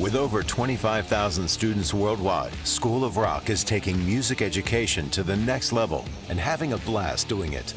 With over 25,000 students worldwide, School of Rock is taking music education to the next level and having a blast doing it.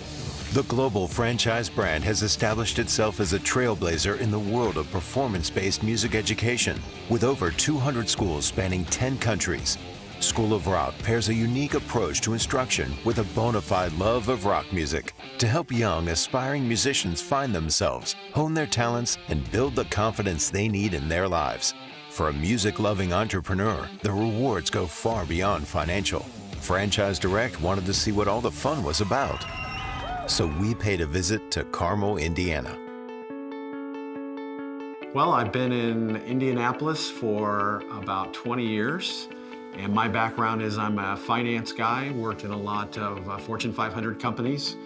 The global franchise brand has established itself as a trailblazer in the world of performance-based music education, with over 200 schools spanning 10 countries. School of Rock pairs a unique approach to instruction with a bona fide love of rock music to help young, aspiring musicians find themselves, hone their talents, and build the confidence they need in their lives. For a music-loving entrepreneur, the rewards go far beyond financial. Franchise Direct wanted to see what all the fun was about. So we paid a visit to Carmel, Indiana. Well, I've been in Indianapolis for about 20 years. And my background is I'm a finance guy, worked in a lot of Fortune 500 companies,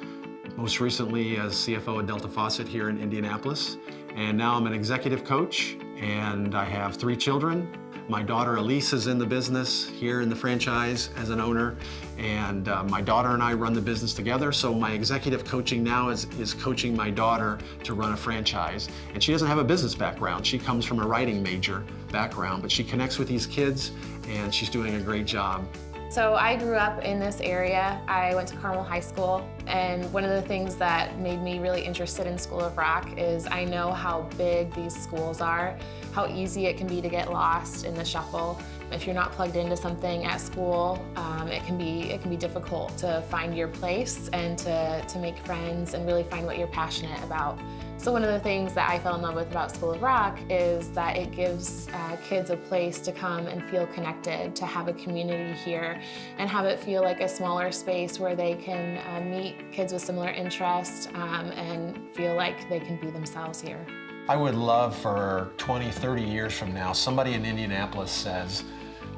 most recently as CFO at Delta Faucet here in Indianapolis. And now I'm an executive coach, and I have 3 children. My daughter Elise is in the business here in the franchise as an owner, and my daughter and I run the business together. So my executive coaching now is coaching my daughter to run a franchise. And she doesn't have a business background. She comes from a writing major background, but she connects with these kids, and she's doing a great job. So I grew up in this area. I went to Carmel High School, and one of the things that made me really interested in School of Rock is I know how big these schools are, how easy it can be to get lost in the shuffle. If you're not plugged into something at school, it can be difficult to find your place and to make friends and really find what you're passionate about. So one of the things that I fell in love with about School of Rock is that it gives kids a place to come and feel connected, to have a community here, and have it feel like a smaller space where they can meet kids with similar interests and feel like they can be themselves here. I would love for 20, 30 years from now, somebody in Indianapolis says,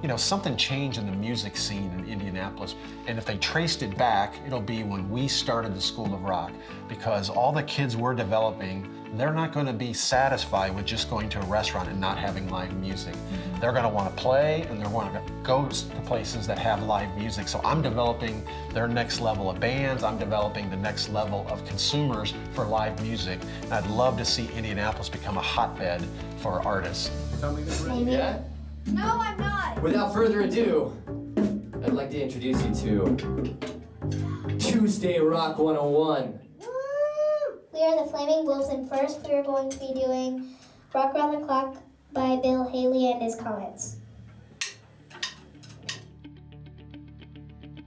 you know, something changed in the music scene in Indianapolis. And if they traced it back, it'll be when we started the School of Rock, because all the kids we're developing, they're not going to be satisfied with just going to a restaurant and not having live music. They're going to want to play, and they're going to go to places that have live music. So I'm developing their next level of bands. I'm developing the next level of consumers for live music. And I'd love to see Indianapolis become a hotbed for artists. Yeah? No, I'm not. Without further ado, I'd like to introduce you to Tuesday Rock 101. We are the Flaming Wolves, and first we are going to be doing Rock Around the Clock by Bill Haley and his Comets.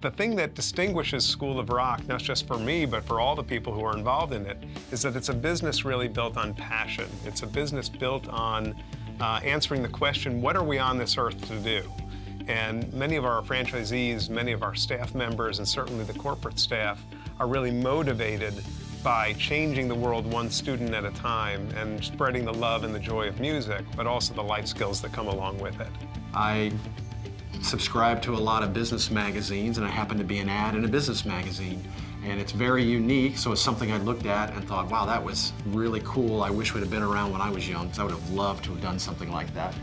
The thing that distinguishes School of Rock, not just for me, but for all the people who are involved in it, is that it's a business really built on passion. It's a business built on answering the question, what are we on this earth to do? And many of our franchisees, many of our staff members, and certainly the corporate staff are really motivated by changing the world one student at a time and spreading the love and the joy of music, but also the life skills that come along with it. I subscribe to a lot of business magazines, and I happen to be an ad in a business magazine. And it's very unique, so it's something I looked at and thought, wow, that was really cool. I wish it would have been around when I was young, because I would have loved to have done something like that.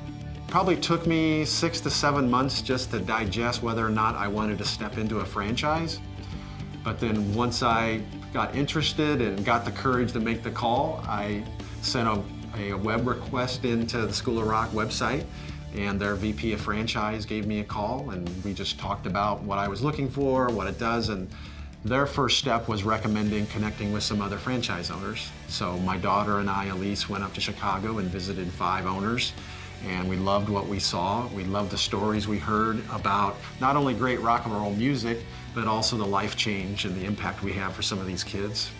Probably took me 6 to 7 months just to digest whether or not I wanted to step into a franchise. But then once I got interested and got the courage to make the call, I sent a web request into the School of Rock website, and their VP of franchise gave me a call, and we just talked about what I was looking for, what it does, and their first step was recommending connecting with some other franchise owners. So my daughter and I, Elise, went up to Chicago and visited 5 owners, and we loved what we saw. We loved the stories we heard about not only great rock and roll music, but also the life change and the impact we have for some of these kids.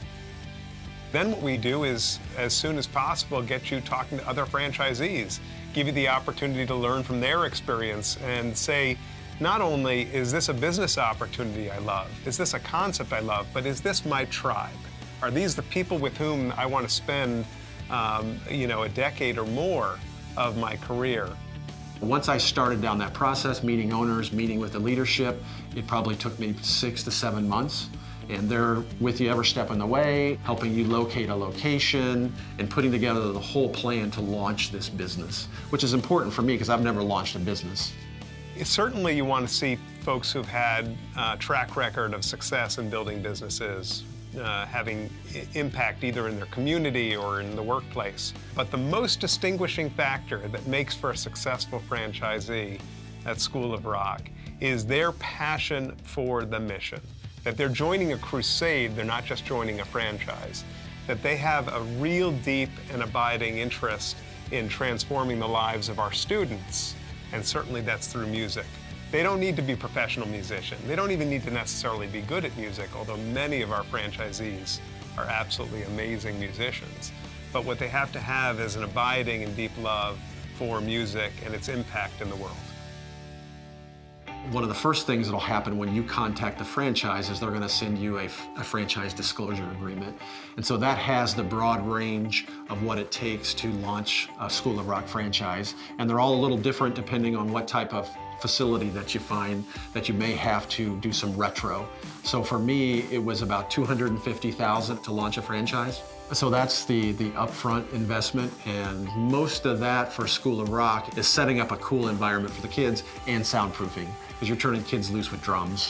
Then what we do is, as soon as possible, get you talking to other franchisees, give you the opportunity to learn from their experience and say, not only is this a business opportunity I love, is this a concept I love, but is this my tribe? Are these the people with whom I want to spend, a decade or more of my career? Once I started down that process, meeting owners, meeting with the leadership, it probably took me 6 to 7 months. And they're with you every step of the way, helping you locate a location and putting together the whole plan to launch this business, which is important for me because I've never launched a business. Certainly you want to see folks who've had a track record of success in building businesses. having impact either in their community or in the workplace. But the most distinguishing factor that makes for a successful franchisee at School of Rock is their passion for the mission. That they're joining a crusade, they're not just joining a franchise. That they have a real deep and abiding interest in transforming the lives of our students, and certainly that's through music. They don't need to be professional musicians. They don't even need to necessarily be good at music, although many of our franchisees are absolutely amazing musicians. But what they have to have is an abiding and deep love for music and its impact in the world. One of the first things that'll happen when you contact the franchise is they're going to send you a franchise disclosure agreement. And so that has the broad range of what it takes to launch a School of Rock franchise. And they're all a little different depending on what type of facility that you find that you may have to do some retro. So for me, it was about $250,000 to launch a franchise. So that's the upfront investment, and most of that for School of Rock is setting up a cool environment for the kids and soundproofing, because you're turning kids loose with drums.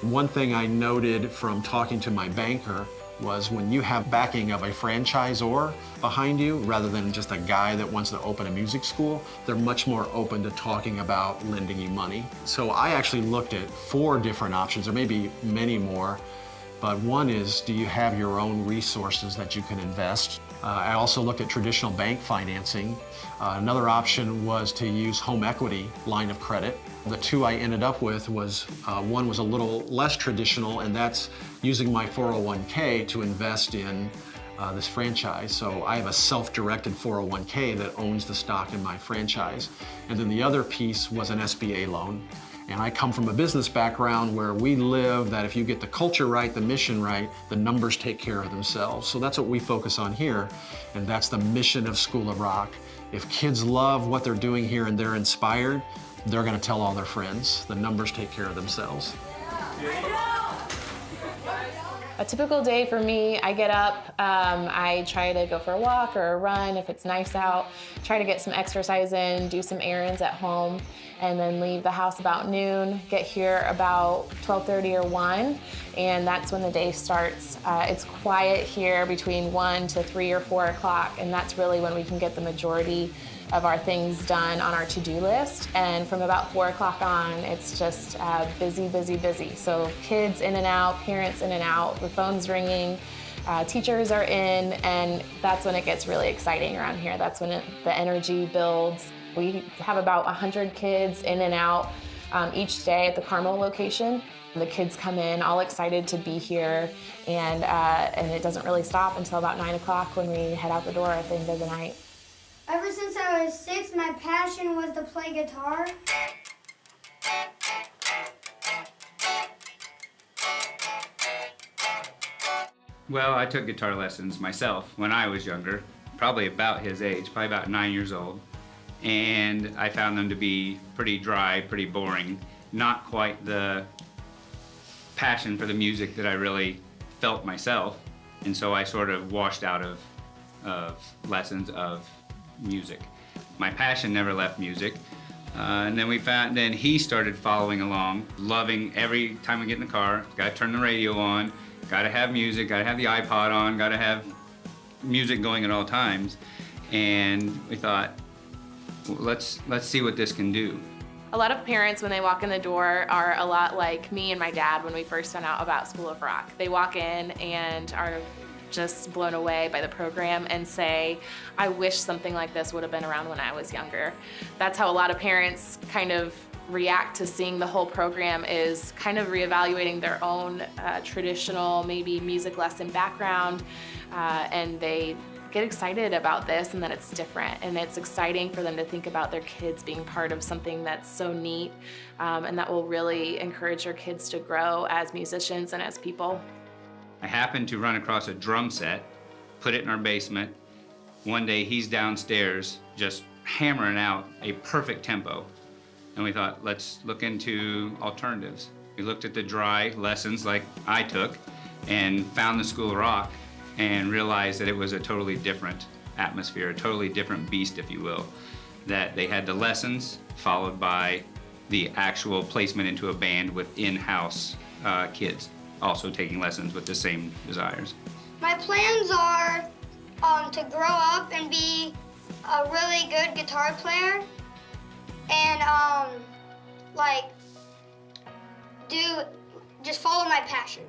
One thing I noted from talking to my banker was when you have backing of a franchisor behind you, rather than just a guy that wants to open a music school, they're much more open to talking about lending you money. So I actually looked at 4 different options, or maybe many more. But one is, do you have your own resources that you can invest? I also looked at traditional bank financing. Another option was to use home equity line of credit. The 2 I ended up with was, one was a little less traditional, and that's using my 401k to invest in this franchise. So I have a self-directed 401k that owns the stock in my franchise. And then the other piece was an SBA loan. And I come from a business background where we live that if you get the culture right, the mission right, the numbers take care of themselves. So that's what we focus on here, and that's the mission of School of Rock. If kids love what they're doing here and they're inspired, they're gonna tell all their friends. The numbers take care of themselves. A typical day for me, I get up, I try to go for a walk or a run if it's nice out, try to get some exercise in, do some errands at home, and then leave the house about noon, get here about 12:30 or 1, and that's when the day starts. It's quiet here between 1 to 3 or 4 o'clock, and that's really when we can get the majority of our things done on our to-do list. And from about 4 o'clock on, it's just busy, busy, busy. So kids in and out, parents in and out, the phone's ringing, teachers are in, and that's when it gets really exciting around here. That's when the energy builds. We have about 100 kids in and out each day at the Carmel location. The kids come in all excited to be here, and it doesn't really stop until about 9 o'clock when we head out the door at the end of the night. Ever since I was 6, my passion was to play guitar. Well, I took guitar lessons myself when I was younger, probably about his age, probably about 9 years old. And I found them to be pretty dry, pretty boring, not quite the passion for the music that I really felt myself. And so I sort of washed out of lessons of music. My passion never left music. And then he started following along, loving every time we get in the car, gotta turn the radio on, gotta have music, gotta have the iPod on, gotta have music going at all times. And we thought, well, let's see what this can do. A lot of parents, when they walk in the door, are a lot like me and my dad when we first found out about School of Rock. They walk in and are just blown away by the program and say, I wish something like this would have been around when I was younger. That's how a lot of parents kind of react to seeing the whole program, is kind of reevaluating their own traditional, maybe music lesson background, and they get excited about this and that it's different, and it's exciting for them to think about their kids being part of something that's so neat, and that will really encourage your kids to grow as musicians and as people. I happened to run across a drum set, put it in our basement. One day he's downstairs just hammering out a perfect tempo. And we thought, let's look into alternatives. We looked at the dry lessons like I took and found the School of Rock and realized that it was a totally different atmosphere, a totally different beast, if you will. That they had the lessons followed by the actual placement into a band with in-house kids. also taking lessons with the same desires. My plans are to grow up and be a really good guitar player and just follow my passion.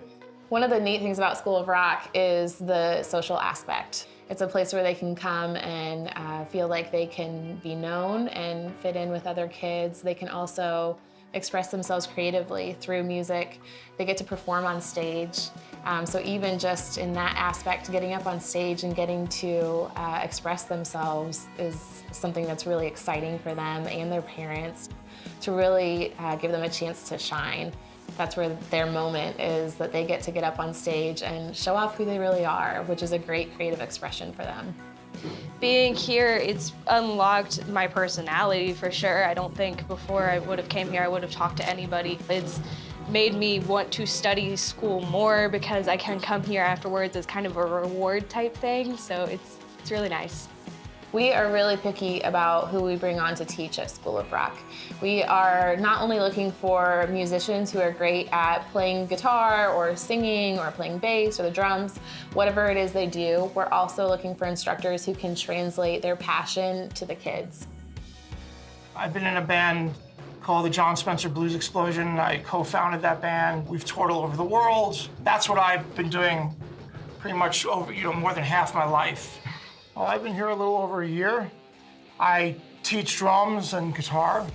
One of the neat things about School of Rock is the social aspect. It's a place where they can come and feel like they can be known and fit in with other kids. They can also express themselves creatively through music. They get to perform on stage. So even just in that aspect, getting up on stage and getting to express themselves is something that's really exciting for them and their parents, to really give them a chance to shine. That's where their moment is, that they get to get up on stage and show off who they really are, which is a great creative expression for them. Being here, it's unlocked my personality for sure. I don't think before I would have came here I would have talked to anybody. It's made me want to study school more because I can come here afterwards as kind of a reward type thing, so it's really nice. We are really picky about who we bring on to teach at School of Rock. We are not only looking for musicians who are great at playing guitar or singing or playing bass or the drums, whatever it is they do, we're also looking for instructors who can translate their passion to the kids. I've been in a band called the John Spencer Blues Explosion. I co-founded that band. We've toured all over the world. That's what I've been doing pretty much over, more than half my life. Well, I've been here a little over a year. I teach drums and guitar,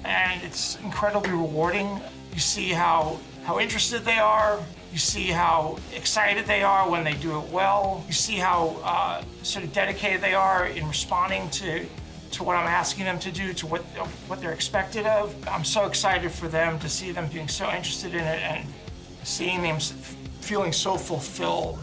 and it's incredibly rewarding. You see how interested they are. You see how excited they are when they do it well. You see how sort of dedicated they are in responding to what I'm asking them to do, to what they're expected of. I'm so excited for them, to see them being so interested in it and seeing them feeling so fulfilled.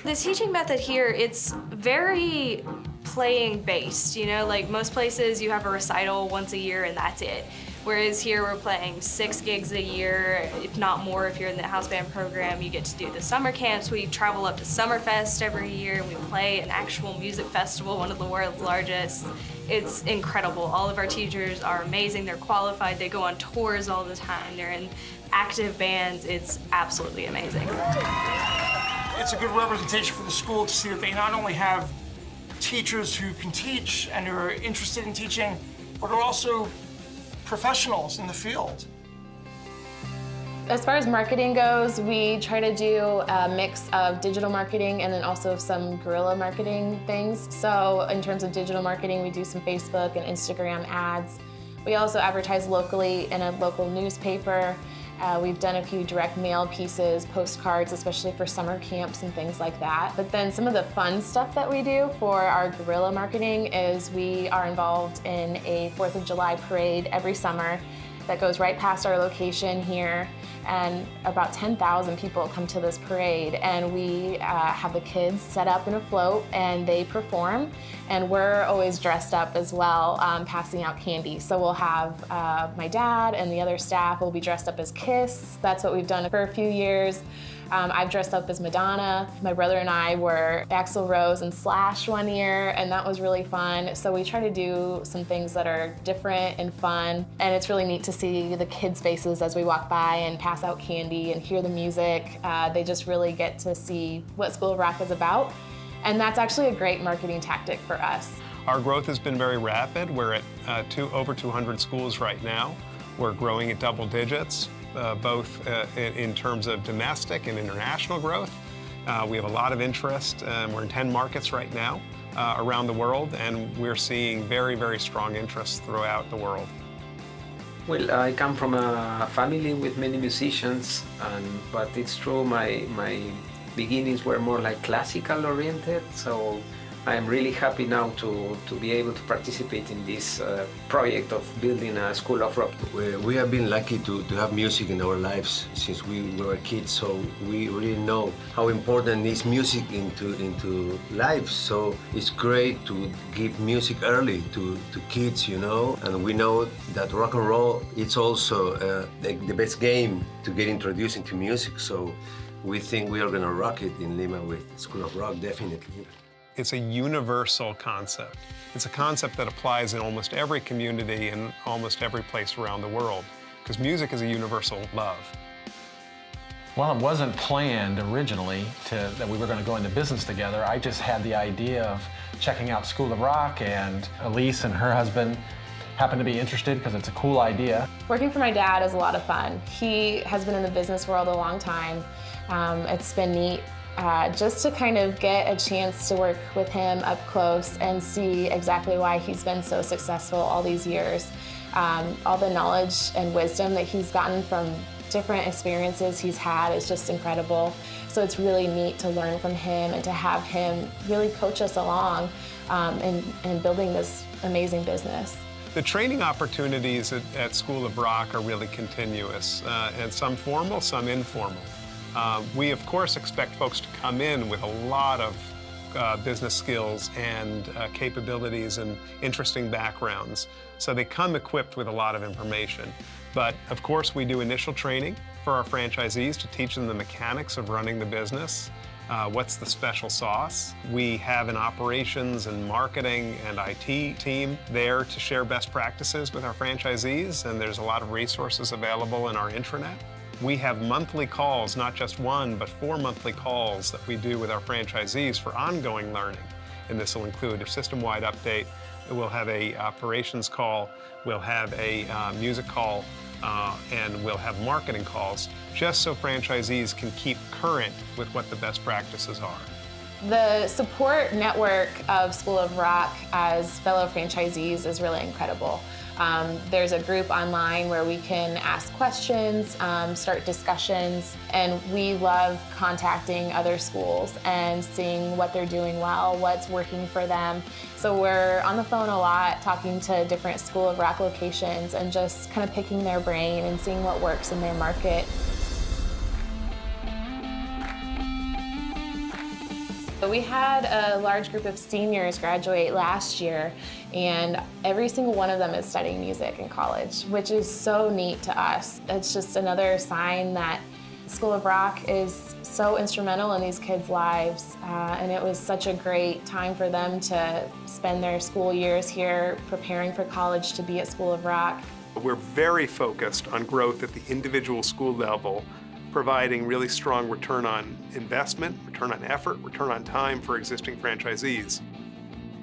The teaching method here, it's very playing based, like most places you have a recital once a year and that's it. Whereas here we're playing 6 gigs a year, if not more if you're in the house band program. You get to do the summer camps. We travel up to Summerfest every year and we play an actual music festival, one of the world's largest. It's incredible. All of our teachers are amazing. They're qualified. They go on tours all the time. They're in active bands. It's absolutely amazing. It's a good representation for the school to see that they not only have teachers who can teach and who are interested in teaching, but are also professionals in the field. As far as marketing goes, we try to do a mix of digital marketing and then also some guerrilla marketing things. So in terms of digital marketing, we do some Facebook and Instagram ads. We also advertise locally in a local newspaper. We've done a few direct mail pieces, postcards, especially for summer camps and things like that. But then some of the fun stuff that we do for our guerrilla marketing is we are involved in a 4th of July parade every summer that goes right past our location here, and about 10,000 people come to this parade, and we have the kids set up in a float and they perform, and we're always dressed up as well, passing out candy. So we'll have my dad and the other staff will be dressed up as Kiss. That's what we've done for a few years. I've dressed up as Madonna. My brother and I were Axl Rose and Slash one year, and that was really fun. So we try to do some things that are different and fun, and it's really neat to see the kids' faces as we walk by and pass out candy and hear the music. They just really get to see what School of Rock is about, and that's actually a great marketing tactic for us. Our growth has been very rapid. We're at over 200 schools right now. We're growing at double digits. Both in terms of domestic and international growth. We have a lot of interest. We're in 10 markets right now around the world, and we're seeing very, very strong interest throughout the world. Well, I come from a family with many musicians, but it's true, my beginnings were more like classical oriented, so I am really happy now to be able to participate in this project of building a school of rock. We have been lucky to have music in our lives since we were kids, so we really know how important is music into life. So it's great to give music early to kids, and we know that rock and roll is also the best game to get introduced into music. So we think we are going to rock it in Lima with School of Rock, definitely. It's a universal concept. It's a concept that applies in almost every community and almost every place around the world, because music is a universal love. Well, it wasn't planned originally that we were going to go into business together. I just had the idea of checking out School of Rock, and Elise and her husband happened to be interested because it's a cool idea. Working for my dad is a lot of fun. He has been in the business world a long time. It's been neat just to kind of get a chance to work with him up close and see exactly why he's been so successful all these years. All the knowledge and wisdom that he's gotten from different experiences he's had is just incredible. So it's really neat to learn from him and to have him really coach us along in building this amazing business. The training opportunities at School of Rock are really continuous, and some formal, some informal. We, of course, expect folks to come in with a lot of business skills and capabilities and interesting backgrounds. So they come equipped with a lot of information. But, of course, we do initial training for our franchisees to teach them the mechanics of running the business. What's the special sauce? We have an operations and marketing and IT team there to share best practices with our franchisees, and there's a lot of resources available in our intranet. We have monthly calls, not just one, but 4 monthly calls that we do with our franchisees for ongoing learning. And this will include a system-wide update. We'll have a operations call, we'll have a music call, and we'll have marketing calls, just so franchisees can keep current with what the best practices are. The support network of School of Rock as fellow franchisees is really incredible. There's a group online where we can ask questions, start discussions, and we love contacting other schools and seeing what they're doing well, what's working for them. So we're on the phone a lot, talking to different School of Rock locations and just kind of picking their brain and seeing what works in their market. We had a large group of seniors graduate last year, and every single one of them is studying music in college, which is so neat to us. It's just another sign that School of Rock is so instrumental in these kids' lives, and it was such a great time for them to spend their school years here preparing for college to be at School of Rock. We're very focused on growth at the individual school level, providing really strong return on investment, return on effort, return on time for existing franchisees.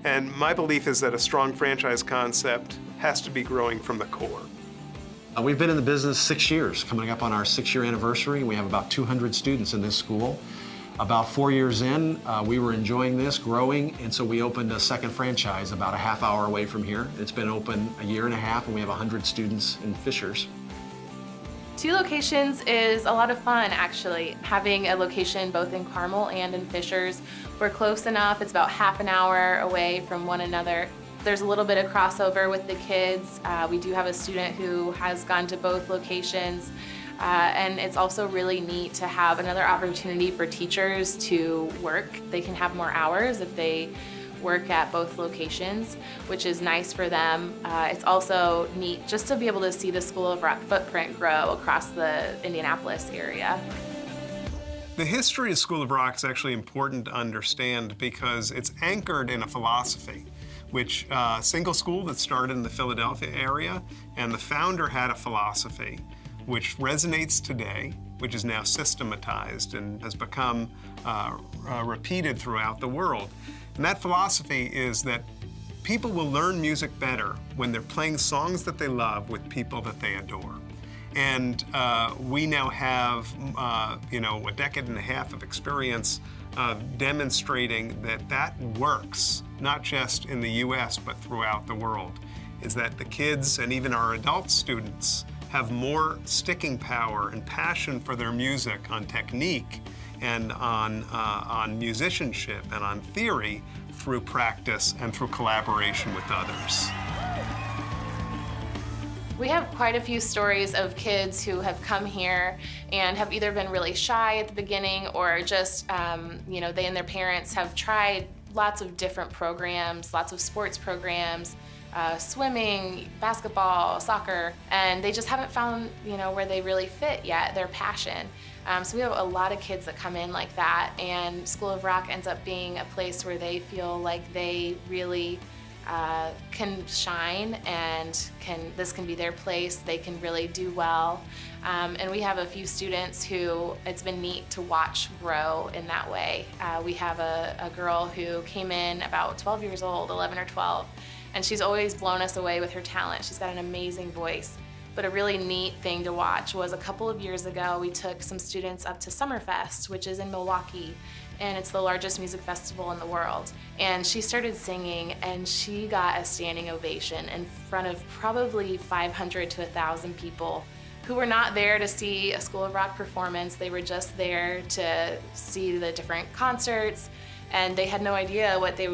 And my belief is that a strong franchise concept has to be growing from the core. We've been in the business 6 years, coming up on our 6-year anniversary. We have about 200 students in this school. About 4 years in, we were enjoying this, growing, and so we opened a second franchise about a half hour away from here. It's been open a year and a half, and we have 100 students in Fishers. 2 locations is a lot of fun, actually. Having a location both in Carmel and in Fishers. We're close enough, it's about half an hour away from one another. There's a little bit of crossover with the kids. We do have a student who has gone to both locations. And it's also really neat to have another opportunity for teachers to work. They can have more hours if they work at both locations, which is nice for them. It's also neat just to be able to see the School of Rock footprint grow across the Indianapolis area. The history of School of Rock is actually important to understand because it's anchored in a philosophy, which single school that started in the Philadelphia area, and the founder had a philosophy which resonates today, which is now systematized and has become repeated throughout the world. And that philosophy is that people will learn music better when they're playing songs that they love with people that they adore. And we now have, a decade and a half of experience demonstrating that that works, not just in the US, but throughout the world, is that the kids and even our adult students have more sticking power and passion for their music on technique and on musicianship and on theory through practice and through collaboration with others. We have quite a few stories of kids who have come here and have either been really shy at the beginning or just, they and their parents have tried lots of different programs, lots of sports programs, swimming, basketball, soccer, and they just haven't found, where they really fit yet, their passion. So we have a lot of kids that come in like that, and School of Rock ends up being a place where they feel like they really can shine, and this can be their place. They can really do well. And we have a few students who it's been neat to watch grow in that way. We have a girl who came in about 12 years old, 11 or 12, and she's always blown us away with her talent. She's got an amazing voice. But a really neat thing to watch was a couple of years ago, we took some students up to Summerfest, which is in Milwaukee, and it's the largest music festival in the world. And she started singing, and she got a standing ovation in front of probably 500 to 1,000 people who were not there to see a School of Rock performance. They were just there to see the different concerts, and they had no idea what they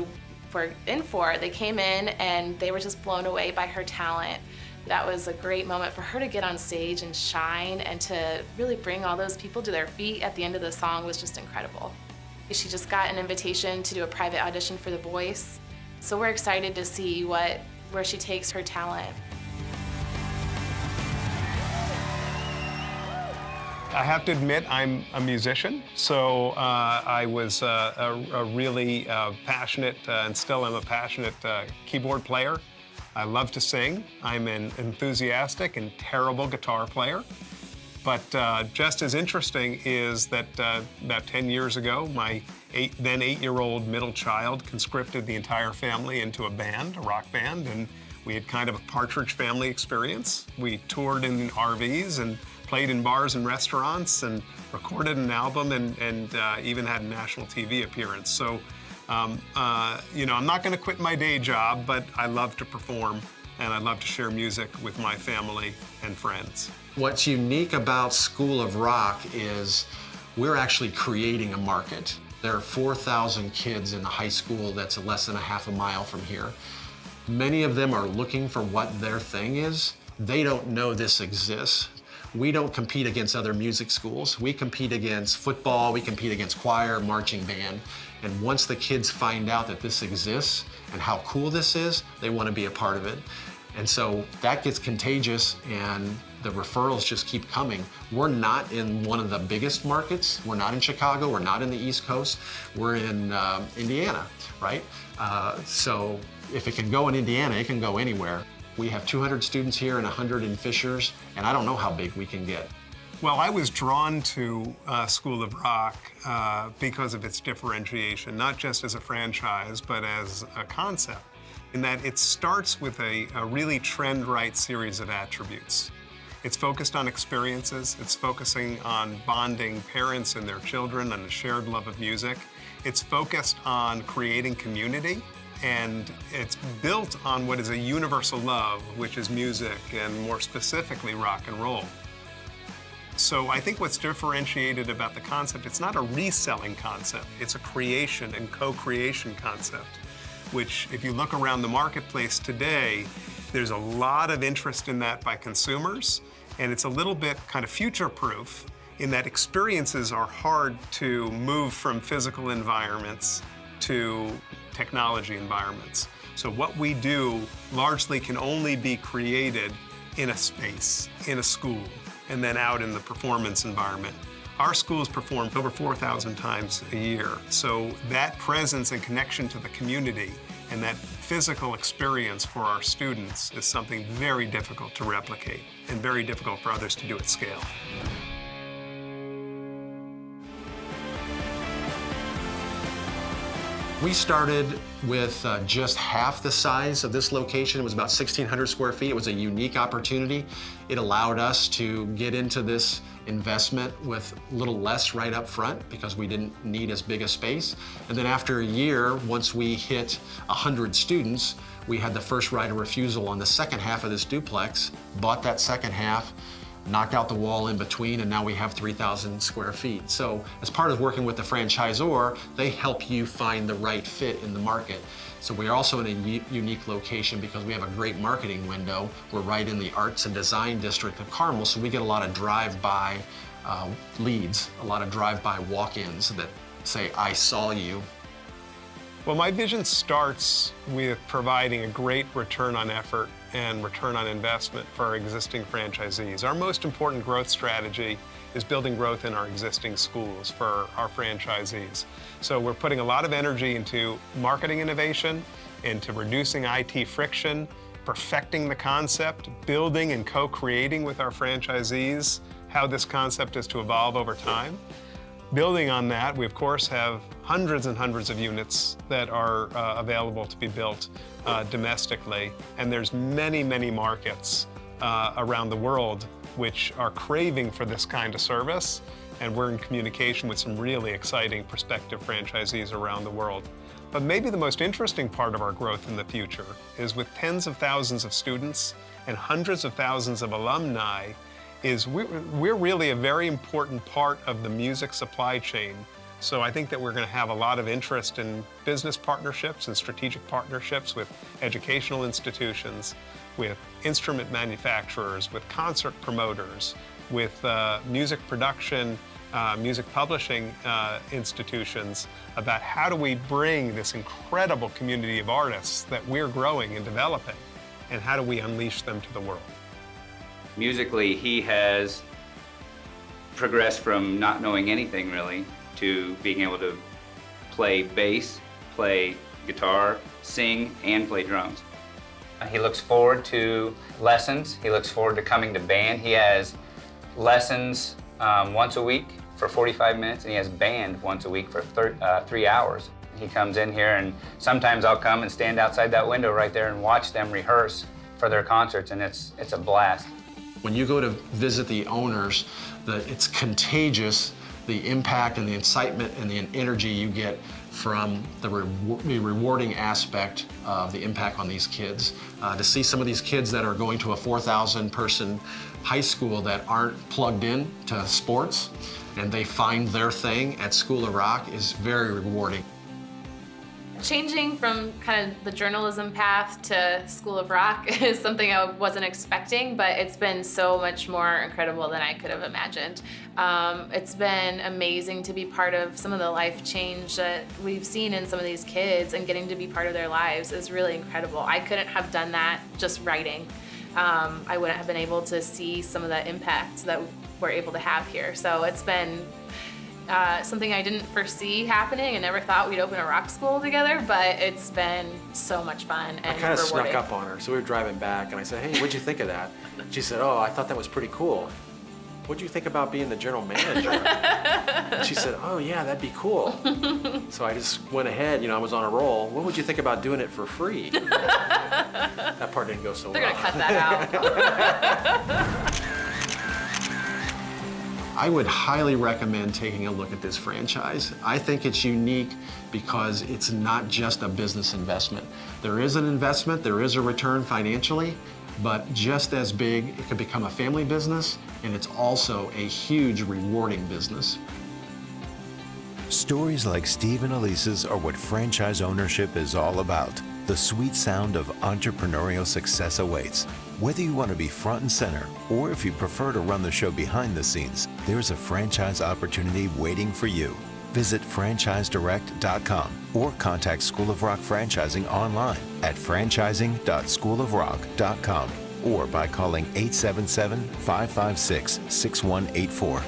were in for. They came in, and they were just blown away by her talent. That was a great moment for her to get on stage and shine, and to really bring all those people to their feet at the end of the song was just incredible. She just got an invitation to do a private audition for The Voice, so we're excited to see where she takes her talent. I have to admit, I'm a musician, so I was a really passionate, and still am a passionate keyboard player. I love to sing. I'm an enthusiastic and terrible guitar player. But just as interesting is that about 10 years ago, my then 8-year-old middle child conscripted the entire family into a band, a rock band, and we had kind of a Partridge Family experience. We toured in RVs and played in bars and restaurants and recorded an album, and even had a national TV appearance. So, you know, I'm not going to quit my day job, but I love to perform, and I love to share music with my family and friends. What's unique about School of Rock is we're actually creating a market. There are 4,000 kids in the high school that's less than a half a mile from here. Many of them are looking for what their thing is. They don't know this exists. We don't compete against other music schools. We compete against football, we compete against choir, marching band. And once the kids find out that this exists and how cool this is, they want to be a part of it. And so that gets contagious, and the referrals just keep coming. We're not in one of the biggest markets. We're not in Chicago, we're not in the East Coast. We're in Indiana, right? So if it can go in Indiana, it can go anywhere. We have 200 students here and 100 in Fishers, and I don't know how big we can get. Well, I was drawn to School of Rock because of its differentiation, not just as a franchise, but as a concept, in that it starts with a really trend-right series of attributes. It's focused on experiences. It's focusing on bonding parents and their children on a shared love of music. It's focused on creating community, and it's built on what is a universal love, which is music, and more specifically, rock and roll. So I think what's differentiated about the concept, it's not a reselling concept, it's a creation and co-creation concept, which if you look around the marketplace today, there's a lot of interest in that by consumers, and it's a little bit kind of future-proof in that experiences are hard to move from physical environments to technology environments. So what we do largely can only be created in a space, in a school, and then out in the performance environment. Our schools perform over 4,000 times a year, so that presence and connection to the community and that physical experience for our students is something very difficult to replicate and very difficult for others to do at scale. We started with just half the size of this location. It was about 1,600 square feet. It was a unique opportunity. It allowed us to get into this investment with a little less right up front because we didn't need as big a space. And then after a year, once we hit 100 students, we had the first right of refusal on the second half of this duplex, bought that second half, knocked out the wall in between, and now we have 3,000 square feet. So as part of working with the franchisor, they help you find the right fit in the market. So we are also in a unique location because we have a great marketing window. We're right in the arts and design district of Carmel, so we get a lot of drive-by leads, a lot of drive-by walk-ins that say, I saw you. Well, my vision starts with providing a great return on effort and return on investment for our existing franchisees. Our most important growth strategy is building growth in our existing schools for our franchisees. So we're putting a lot of energy into marketing innovation, into reducing IT friction, perfecting the concept, building and co-creating with our franchisees how this concept is to evolve over time. Building on that, we of course have hundreds and hundreds of units that are available to be built domestically, and there's many, many markets around the world which are craving for this kind of service, and we're in communication with some really exciting prospective franchisees around the world. But maybe the most interesting part of our growth in the future is with tens of thousands of students and hundreds of thousands of alumni, is we're really a very important part of the music supply chain. So I think that we're going to have a lot of interest in business partnerships and strategic partnerships with educational institutions, with instrument manufacturers, with concert promoters, with music production, music publishing institutions, about how do we bring this incredible community of artists that we're growing and developing, and how do we unleash them to the world. Musically, he has progressed from not knowing anything really to being able to play bass, play guitar, sing, and play drums. He looks forward to lessons. He looks forward to coming to band. He has lessons once a week for 45 minutes, and he has band once a week for 3 hours. He comes in here, and sometimes I'll come and stand outside that window right there and watch them rehearse for their concerts, and it's a blast. When you go to visit the owners, it's contagious, the impact and the excitement and the energy you get from the rewarding aspect of the impact on these kids. To see some of these kids that are going to a 4,000-person high school that aren't plugged in to sports, and they find their thing at School of Rock, is very rewarding. Changing from kind of the journalism path to School of Rock is something I wasn't expecting, but it's been so much more incredible than I could have imagined. It's been amazing to be part of some of the life change that we've seen in some of these kids, and getting to be part of their lives is really incredible. I couldn't have done that just writing. I wouldn't have been able to see some of the impact that we're able to have here. So it's been something I didn't foresee happening, and never thought we'd open a rock school together, but it's been so much fun and I kind of rewarding. snuck up on her, so we were driving back, and I said, "Hey, what'd you think of that?" She said, "Oh, I thought that was pretty cool. What'd you think about being the general manager?" And she said, "Oh yeah, that'd be cool." So I just went ahead, I was on a roll. "What would you think about doing it for free?" That part didn't go so well. They're gonna cut that out. I would highly recommend taking a look at this franchise. I think it's unique because it's not just a business investment. There is an investment, there is a return financially, but just as big, it could become a family business, and it's also a huge rewarding business. Stories like Steve and Elise's are what franchise ownership is all about. The sweet sound of entrepreneurial success awaits. Whether you want to be front and center, or if you prefer to run the show behind the scenes, there's a franchise opportunity waiting for you. Visit franchisedirect.com or contact School of Rock Franchising online at franchising.schoolofrock.com or by calling 877-556-6184.